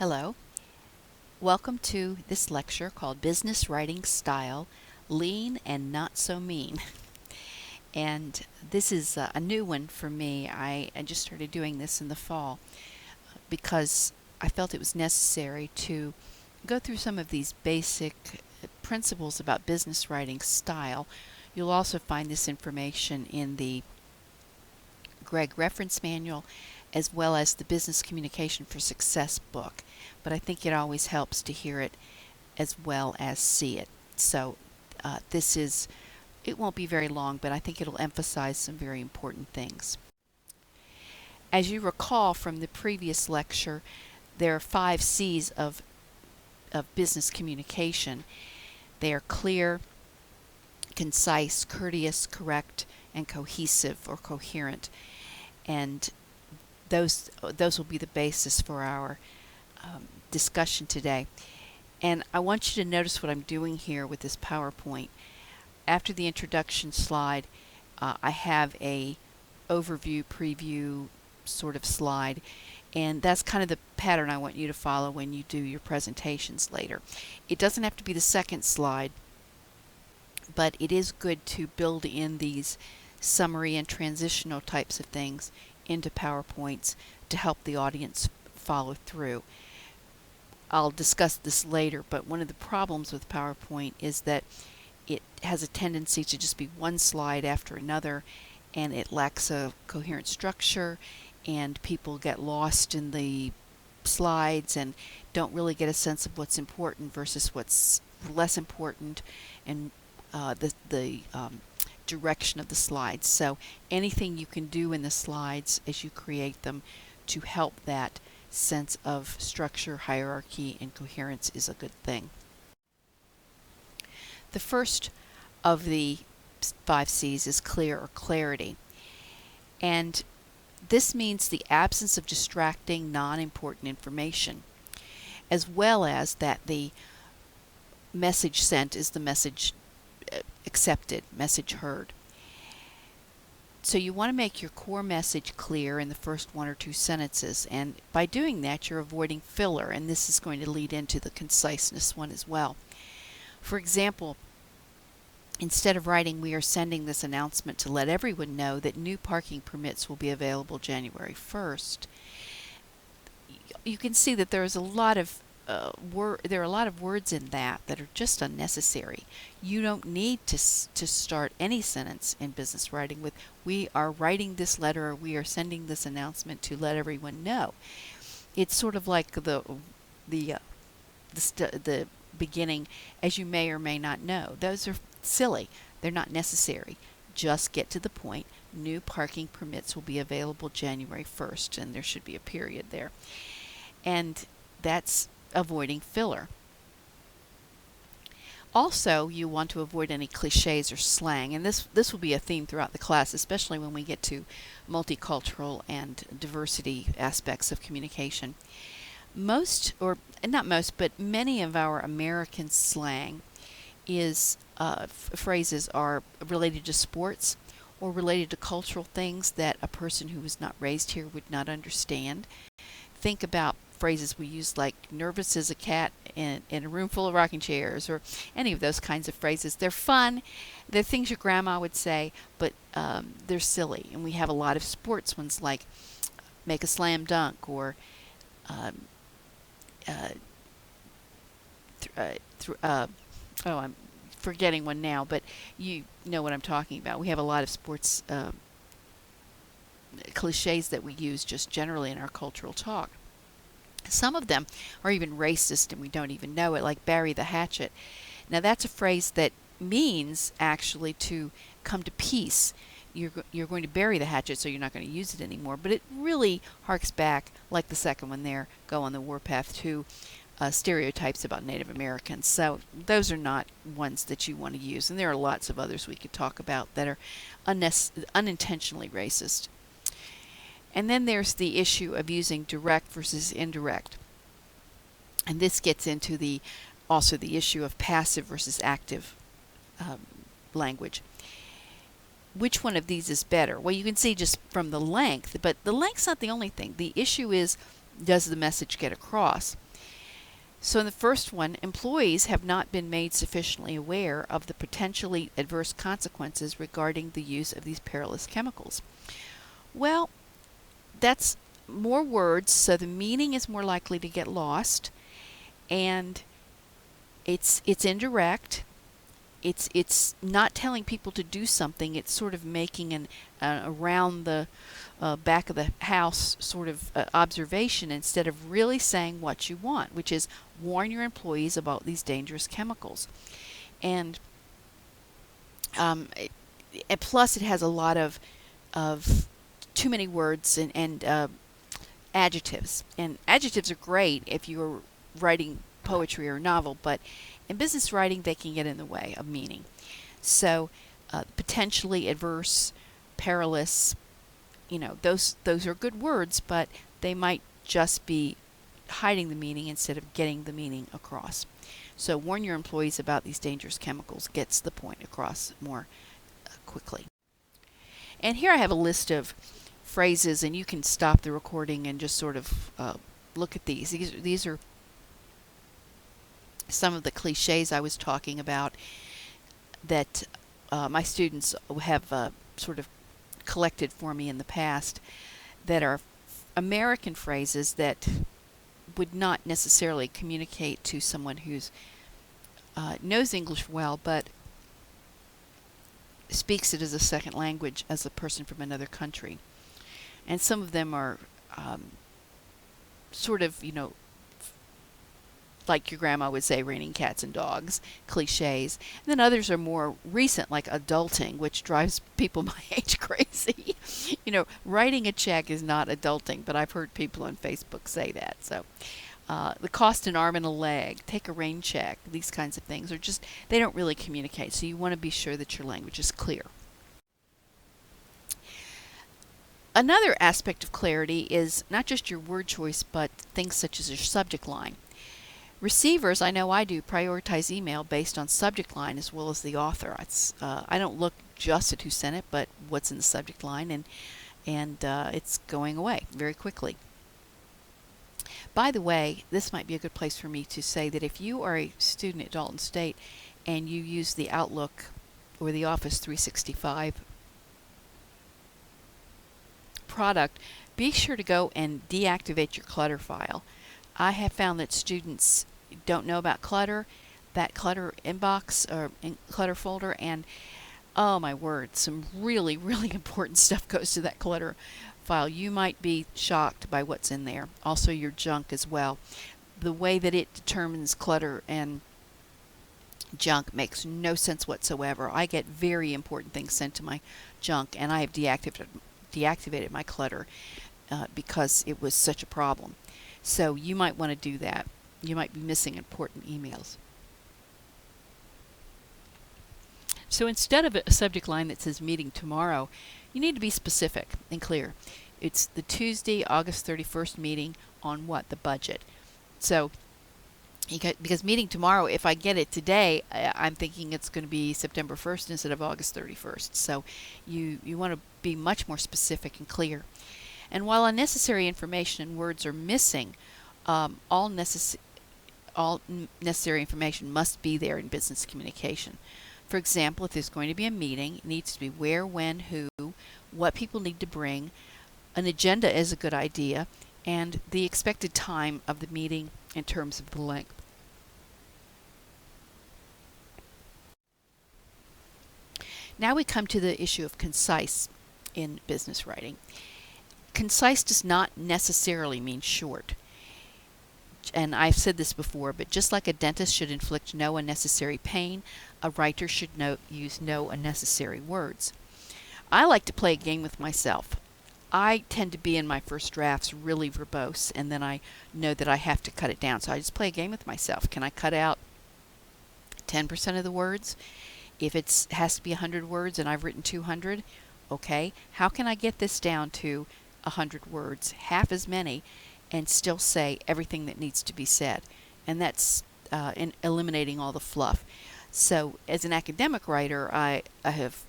Hello. Welcome to this lecture called Business Writing Style, Lean and Not So Mean. And this is a new one for me. I just started doing this in the fall because I felt it was necessary to go through some of these basic principles about business writing style. You'll also find this information in the Gregg Reference Manual as well as the Business Communication for Success book. But I think it always helps to hear it as well as see it. So it won't be very long, but I think it'll emphasize some very important things. As you recall from the previous lecture, there are 5 C's of business communication. They are clear, concise, courteous, correct, and cohesive or coherent. And those will be the basis for our discussion today. And I want you to notice what I'm doing here with this PowerPoint. After the introduction slide, I have a overview, preview sort of slide, and that's kind of the pattern I want you to follow when you do your presentations later. It doesn't have to be the second slide, but it is good to build in these summary and transitional types of things into PowerPoints to help the audience follow through. I'll discuss this later, but one of the problems with PowerPoint is that it has a tendency to just be one slide after another, and it lacks a coherent structure, and people get lost in the slides and don't really get a sense of what's important versus what's less important, and the direction of the slides. So anything you can do in the slides as you create them to help that sense of structure, hierarchy, and coherence is a good thing. The first of the 5 C's is clear or clarity. And this means the absence of distracting, non-important information, as well as that the message sent is the message accepted, message heard. So you want to make your core message clear in the first 1 or 2 sentences, and by doing that you're avoiding filler, and this is going to lead into the conciseness one as well. For example, instead of writing, "We are sending this announcement to let everyone know that new parking permits will be available January 1st, you can see that there is a lot of there are a lot of words in that are just unnecessary. You don't need to start any sentence in business writing with "we are writing this letter" or "we are sending this announcement to let everyone know." It's sort of like the beginning, "as you may or may not know." Those are silly. They're not necessary. Just get to the point. New parking permits will be available January 1st, and there should be a period there. And that's avoiding filler. Also, you want to avoid any cliches or slang, and this will be a theme throughout the class, especially when we get to multicultural and diversity aspects of communication. Most, or not most, but many of our American slang is phrases are related to sports or related to cultural things that a person who was not raised here would not understand. Think about phrases we use like "nervous as a cat in a room full of rocking chairs," or any of those kinds of phrases. They're fun. They're things your grandma would say, but they're silly. And we have a lot of sports ones like "make a slam dunk," or I'm forgetting one now, but you know what I'm talking about. We have a lot of sports cliches that we use just generally in our cultural talk. Some of them are even racist and we don't even know it, like "bury the hatchet." Now that's a phrase that means actually to come to peace. You're going to bury the hatchet, so you're not going to use it anymore. But it really harks back, like the second one there, "go on the warpath," to stereotypes about Native Americans. So those are not ones that you want to use. And there are lots of others we could talk about that are unintentionally racist. And then there's the issue of using direct versus indirect. And this gets into also the issue of passive versus active language. Which one of these is better? Well, you can see just from the length, but the length's not the only thing. The issue is, does the message get across? So in the first one, employees have not been made sufficiently aware of the potentially adverse consequences regarding the use of these perilous chemicals. Well, that's more words, so the meaning is more likely to get lost, and it's indirect. It's not telling people to do something. It's sort of making an around the back of the house sort of observation instead of really saying what you want, which is warn your employees about these dangerous chemicals. And plus, it has a lot of too many words and adjectives. And adjectives are great if you're writing poetry or a novel, but in business writing, they can get in the way of meaning. So, potentially adverse, perilous, those are good words, but they might just be hiding the meaning instead of getting the meaning across. So, warn your employees about these dangerous chemicals gets the point across more quickly. And here I have a list of phrases, and you can stop the recording and just sort of look at these. These are some of the cliches I was talking about that my students have sort of collected for me in the past that are American phrases that would not necessarily communicate to someone who's knows English well, but speaks it as a second language as a person from another country. And some of them are sort of, like your grandma would say, raining cats and dogs, cliches. And then others are more recent, like adulting, which drives people my age crazy. Writing a check is not adulting, but I've heard people on Facebook say that. So the cost an arm and a leg, take a rain check, these kinds of things are just, they don't really communicate. So you want to be sure that your language is clear. Another aspect of clarity is not just your word choice, but things such as your subject line. Receivers, I know I do, prioritize email based on subject line as well as the author. I don't look just at who sent it, but what's in the subject line, and it's going away very quickly. By the way, this might be a good place for me to say that if you are a student at Dalton State and you use the Outlook or the Office 365 product, be sure to go and deactivate your clutter file. I have found that students don't know about clutter, that clutter inbox or clutter folder, and oh my word, some really, really important stuff goes to that clutter file. You might be shocked by what's in there. Also your junk as well. The way that it determines clutter and junk makes no sense whatsoever. I get very important things sent to my junk, and I have deactivated my clutter because it was such a problem. So you might want to do that. You might be missing important emails. So instead of a subject line that says meeting tomorrow, you need to be specific and clear. It's the Tuesday, August 31st meeting on what? The budget. So because meeting tomorrow, if I get it today, I'm thinking it's going to be September 1st instead of August 31st. So you want to be much more specific and clear. And while unnecessary information and words are missing, all necessary information must be there in business communication. For example, if there's going to be a meeting, it needs to be where, when, who, what people need to bring. An agenda is a good idea, and the expected time of the meeting in terms of the length. Now we come to the issue of concise in business writing. Concise does not necessarily mean short. And I've said this before, but just like a dentist should inflict no unnecessary pain, a writer should use no unnecessary words. I like to play a game with myself. I tend to be in my first drafts really verbose, and then I know that I have to cut it down. So I just play a game with myself. Can I cut out 10% of the words? If it has to be 100 words and I've written 200, okay, how can I get this down to 100 words, half as many, and still say everything that needs to be said? And that's in eliminating all the fluff. So as an academic writer, I have,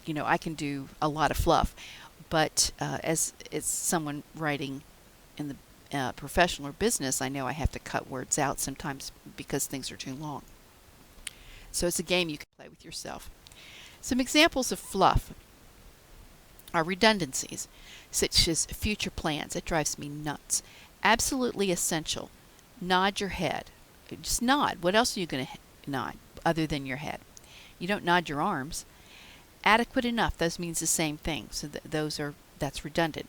I can do a lot of fluff, but as someone writing in professional or business, I know I have to cut words out sometimes because things are too long. So it's a game you can play with yourself. Some examples of fluff are redundancies, such as future plans. It drives me nuts. Absolutely essential. Nod your head. Just nod. What else are you going to nod other than your head? You don't nod your arms. Adequate enough. Those means the same thing. So that's redundant.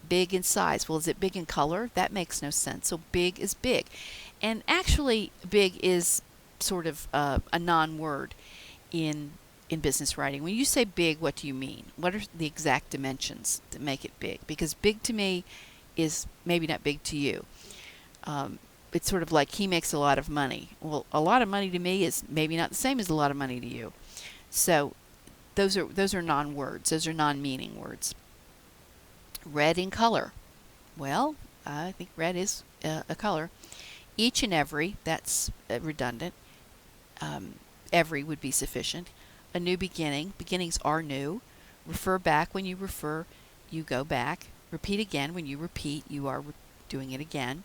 Big in size. Well, is it big in color? That makes no sense. So big is big. And actually, big is sort of a non-word in business writing. When you say big, what do you mean? What are the exact dimensions that make it big? Because big to me is maybe not big to you. It's sort of like he makes a lot of money. Well, a lot of money to me is maybe not the same as a lot of money to you. So those are non-words. Those are non-meaning words. Red in color. Well, I think red is a color. Each and every, that's redundant. Every would be sufficient. A new beginning. Beginnings are new. Refer back. When you refer, you go back. Repeat again. When you repeat, you are doing it again.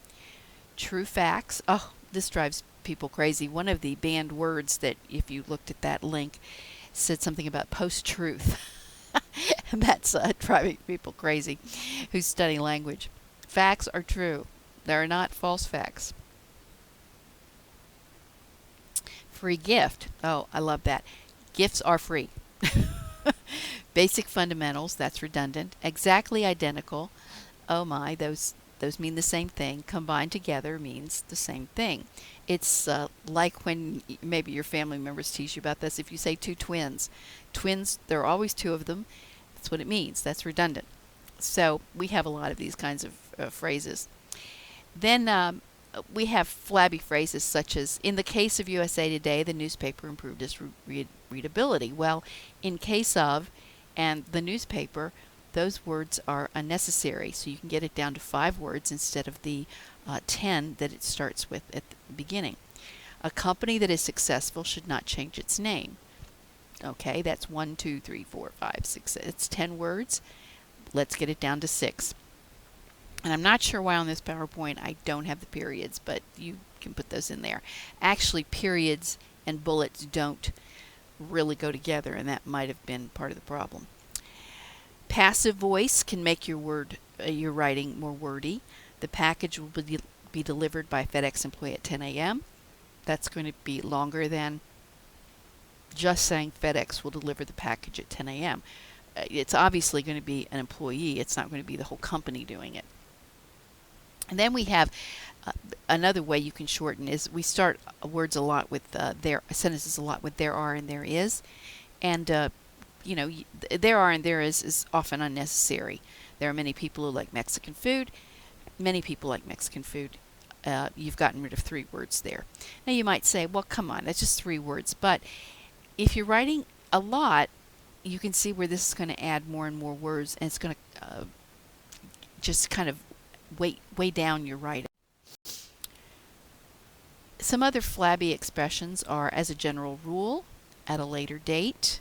True facts. Oh, this drives people crazy. One of the banned words that, if you looked at that link, said something about post-truth. And that's driving people crazy who study language. Facts are true. They are not false facts. Free gift. Oh, I love that. Gifts are free. Basic fundamentals. That's redundant. Exactly identical. Oh my, those mean the same thing. Combined together means the same thing. It's like when maybe your family members teach you about this. If you say two twins, there are always two of them. That's what it means. That's redundant. So we have a lot of these kinds of phrases. Then we have flabby phrases such as, in the case of USA Today, the newspaper improved its readability. Well, in case of and the newspaper, those words are unnecessary. So you can get it down to 5 words instead of the 10 that it starts with at the beginning. A company that is successful should not change its name. Okay, that's 1, 2, 3, 4, 5, 6. It's 10 words. Let's get it down to 6. And I'm not sure why on this PowerPoint I don't have the periods, but you can put those in there. Actually, periods and bullets don't really go together, and that might have been part of the problem. Passive voice can make your writing more wordy. The package will be delivered by a FedEx employee at 10 a.m. That's going to be longer than just saying FedEx will deliver the package at 10 a.m. It's obviously going to be an employee. It's not going to be the whole company doing it. And then we have another way you can shorten is we start words a lot with sentences a lot with there are and there is, and there are and there is often unnecessary. There are many people who like Mexican food. Many people like Mexican food. You've gotten rid of 3 words there. Now you might say, well, come on, that's just 3 words. But if you're writing a lot, you can see where this is going to add more and more words, and it's going to just kind of weigh down your writing. Some other flabby expressions are as a general rule, at a later date,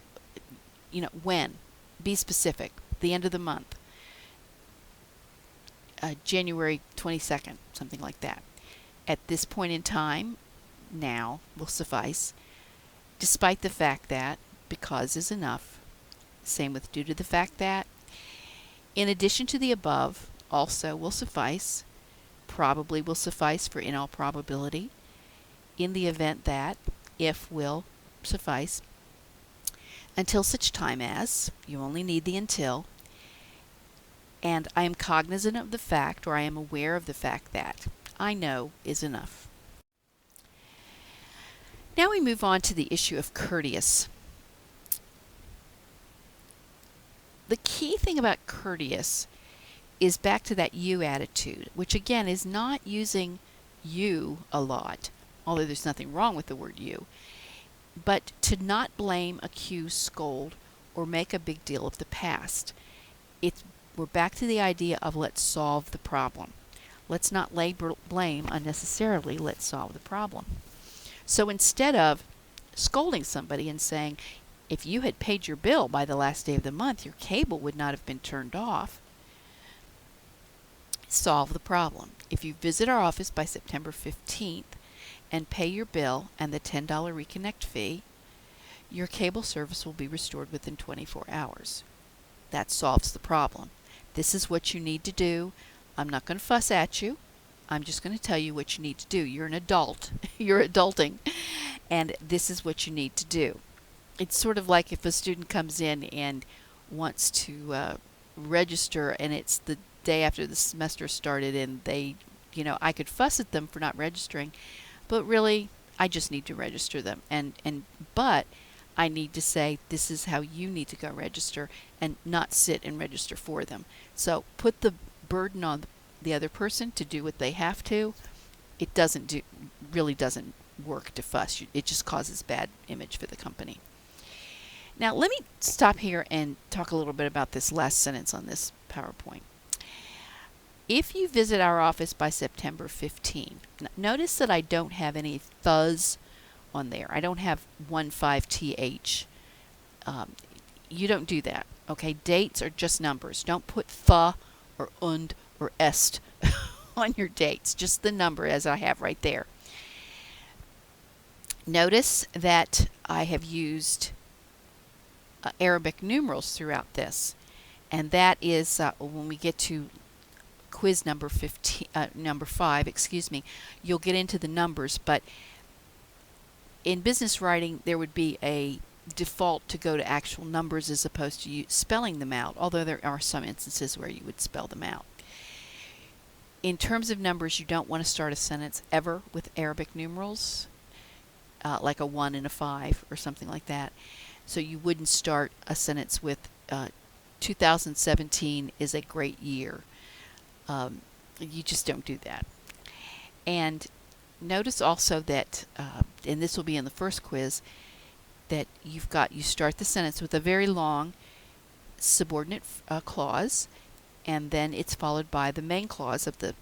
when, be specific, the end of the month, January 22nd, something like that. At this point in time, now will suffice, despite the fact that, because is enough. Same with due to the fact that. In addition to the above, also will suffice, probably will suffice for in all probability, in the event that, if will suffice, until such time as, you only need the until, and I am cognizant of the fact, or I am aware of the fact that, I know is enough. Now we move on to the issue of courteous. The key thing about courteous is back to that you attitude, which again is not using you a lot, although there's nothing wrong with the word you, but to not blame, accuse, scold, or make a big deal of the past. We're back to the idea of let's solve the problem. Let's not lay blame unnecessarily, let's solve the problem. So instead of scolding somebody and saying, if you had paid your bill by the last day of the month, your cable would not have been turned off, solve the problem. If you visit our office by September 15th and pay your bill and the $10 reconnect fee, your cable service will be restored within 24 hours. That solves the problem. This is what you need to do. I'm not going to fuss at you. I'm just going to tell you what you need to do. You're an adult. You're adulting. And this is what you need to do. It's sort of like if a student comes in and wants to register and it's the day after the semester started and they, I could fuss at them for not registering, but really I just need to register them. But I need to say this is how you need to go register and not sit and register for them. So put the burden on the other person to do what they have to. It really doesn't work to fuss. It just causes bad image for the company. Now let me stop here and talk a little bit about this last sentence on this PowerPoint. If you visit our office by September 15, notice that I don't have any thus on there. I don't have 15th. You don't do that. Okay, dates are just numbers. Don't put the or und or est on your dates. Just the number as I have right there. Notice that I have used Arabic numerals throughout this, and that is when we get to quiz number 5, you'll get into the numbers, but in business writing there would be a default to go to actual numbers as opposed to spelling them out, although there are some instances where you would spell them out. In terms of numbers, you don't want to start a sentence ever with Arabic numerals, like a 1 and a 5 or something like that. So you wouldn't start a sentence with 2017 is a great year. You just don't do that. And notice also that, and this will be in the first quiz, that you start the sentence with a very long subordinate clause, and then it's followed by the main clause of the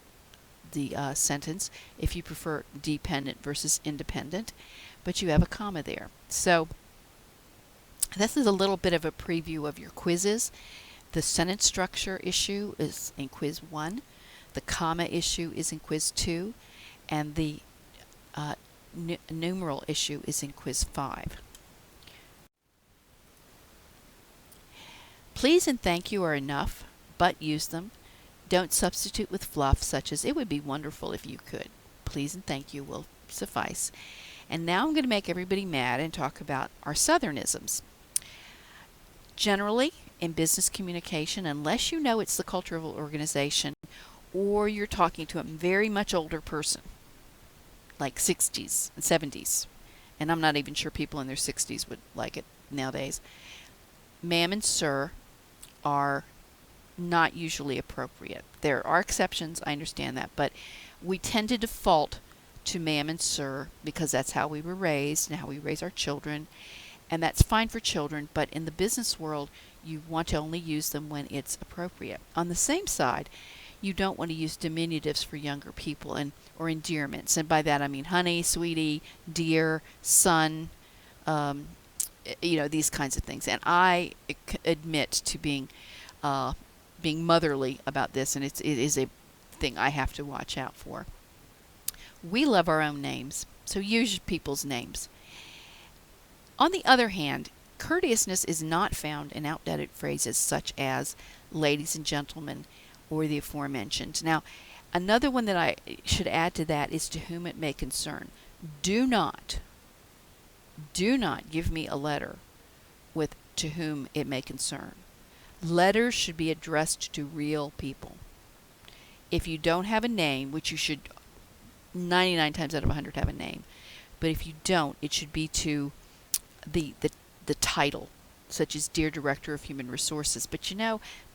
sentence, if you prefer dependent versus independent, but you have a comma there. So this is a little bit of a preview of your quizzes. The sentence structure issue is in quiz 1, the comma issue is in quiz 2, and the numeral issue is in quiz 5. Please and thank you are enough, but use them. Don't substitute with fluff such as it would be wonderful if you could. Please and thank you will suffice. And now I'm going to make everybody mad and talk about our Southernisms. Generally, in business communication, unless you know it's the culture of an organization or you're talking to a very much older person, like 60s and 70s, and I'm not even sure people in their 60s would like it nowadays, ma'am and sir are not usually appropriate. There are exceptions, I understand that, but we tend to default to ma'am and sir because that's how we were raised and how we raise our children, and that's fine for children, but in the business world you want to only use them when it's appropriate. On the same side, you don't want to use diminutives for younger people or endearments, and by that I mean honey, sweetie, dear, son, these kinds of things. And I admit to being motherly about this, and it is a thing I have to watch out for. We love our own names, so use people's names. On the other hand, courteousness is not found in outdated phrases such as ladies and gentlemen or the aforementioned. Now, another one that I should add to that is to whom it may concern. Do not give me a letter with to whom it may concern. Letters should be addressed to real people. If you don't have a name, which you should 99 times out of 100 have a name, but if you don't, it should be to the title, such as Dear Director of Human Resources. But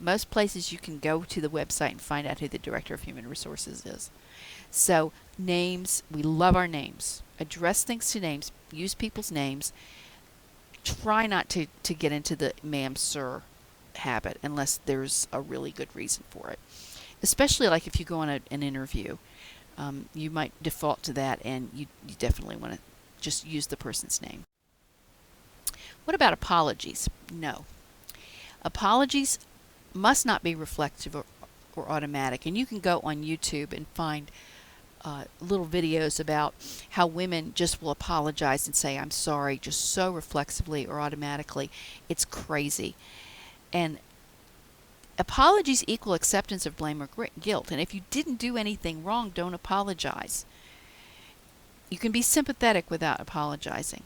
most places you can go to the website and find out who the Director of Human Resources is. So names, we love our names. Address things to names, use people's names. Try not to get into the ma'am, sir habit unless there's a really good reason for it. Especially like if you go on an interview, you might default to that, and you definitely want to just use the person's name. What about apologies? No. Apologies must not be reflective or automatic. And you can go on YouTube and find little videos about how women just will apologize and say, I'm sorry, just so reflexively or automatically. It's crazy. And apologies equal acceptance of blame or guilt. And if you didn't do anything wrong, don't apologize. You can be sympathetic without apologizing.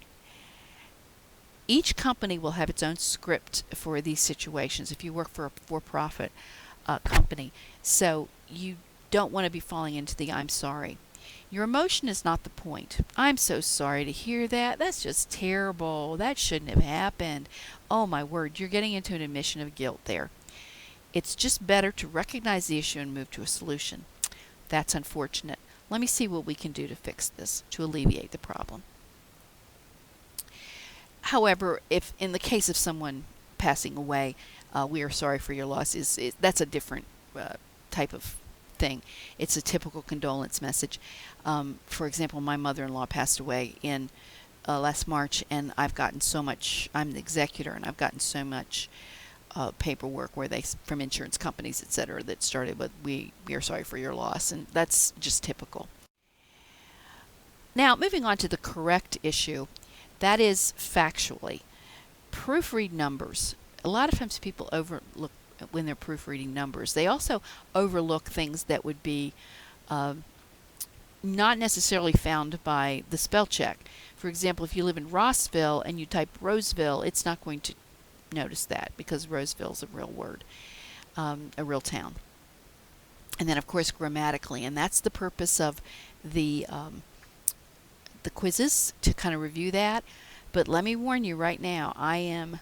Each company will have its own script for these situations if you work for a for-profit company. So you don't want to be falling into the I'm sorry. Your emotion is not the point. I'm so sorry to hear that. That's just terrible. That shouldn't have happened. Oh my word, you're getting into an admission of guilt there. It's just better to recognize the issue and move to a solution. That's unfortunate. Let me see what we can do to fix this, to alleviate the problem. However, if in the case of someone passing away, we are sorry for your loss, that's a different type of thing. It's a typical condolence message. For example, my mother-in-law passed away in last March, and I've gotten so much, I'm the executor, and I've gotten so much paperwork where they, from insurance companies, etc., that started with, we are sorry for your loss, and that's just typical. Now, moving on to the correct issue, that is factually. Proofread numbers. A lot of times people overlook when they're proofreading numbers. They also overlook things that would be not necessarily found by the spell check. For example, if you live in Rossville and you type Roseville, it's not going to notice that because Roseville is a real word, a real town. And then, of course, grammatically, and that's the purpose of the quizzes, to kind of review that. But let me warn you right now, I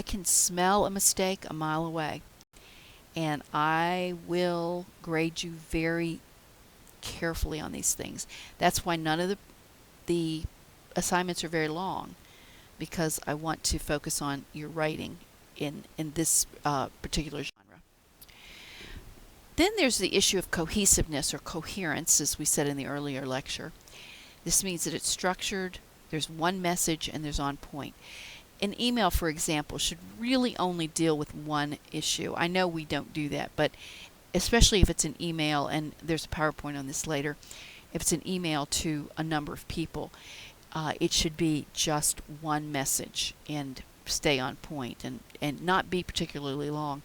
can smell a mistake a mile away, and I will grade you very carefully on these things. That's why none of the assignments are very long, because I want to focus on your writing in this particular genre. Then there's the issue of cohesiveness or coherence, as we said in the earlier lecture. This means that it's structured, there's one message, and there's on point. An email, for example, should really only deal with one issue. I know we don't do that, but especially if it's an email, and there's a PowerPoint on this later, if it's an email to a number of people, it should be just one message and stay on point and not be particularly long.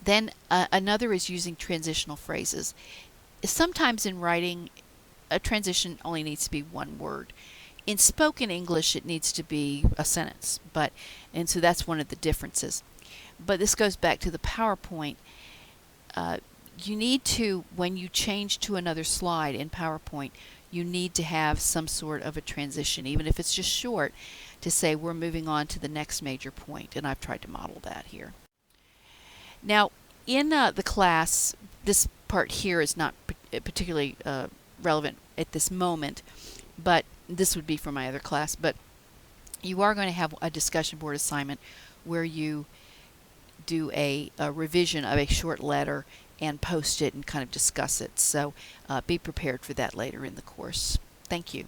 Then another is using transitional phrases. Sometimes in writing, a transition only needs to be one word. In spoken English, it needs to be a sentence, and so that's one of the differences. But this goes back to the PowerPoint. You need to, when you change to another slide in PowerPoint, you need to have some sort of a transition, even if it's just short, to say we're moving on to the next major point, and I've tried to model that here. Now, in the class, this part here is not particularly relevant at this moment, but this would be for my other class. But you are going to have a discussion board assignment where you do a revision of a short letter and post it and kind of discuss it. So be prepared for that later in the course. Thank you.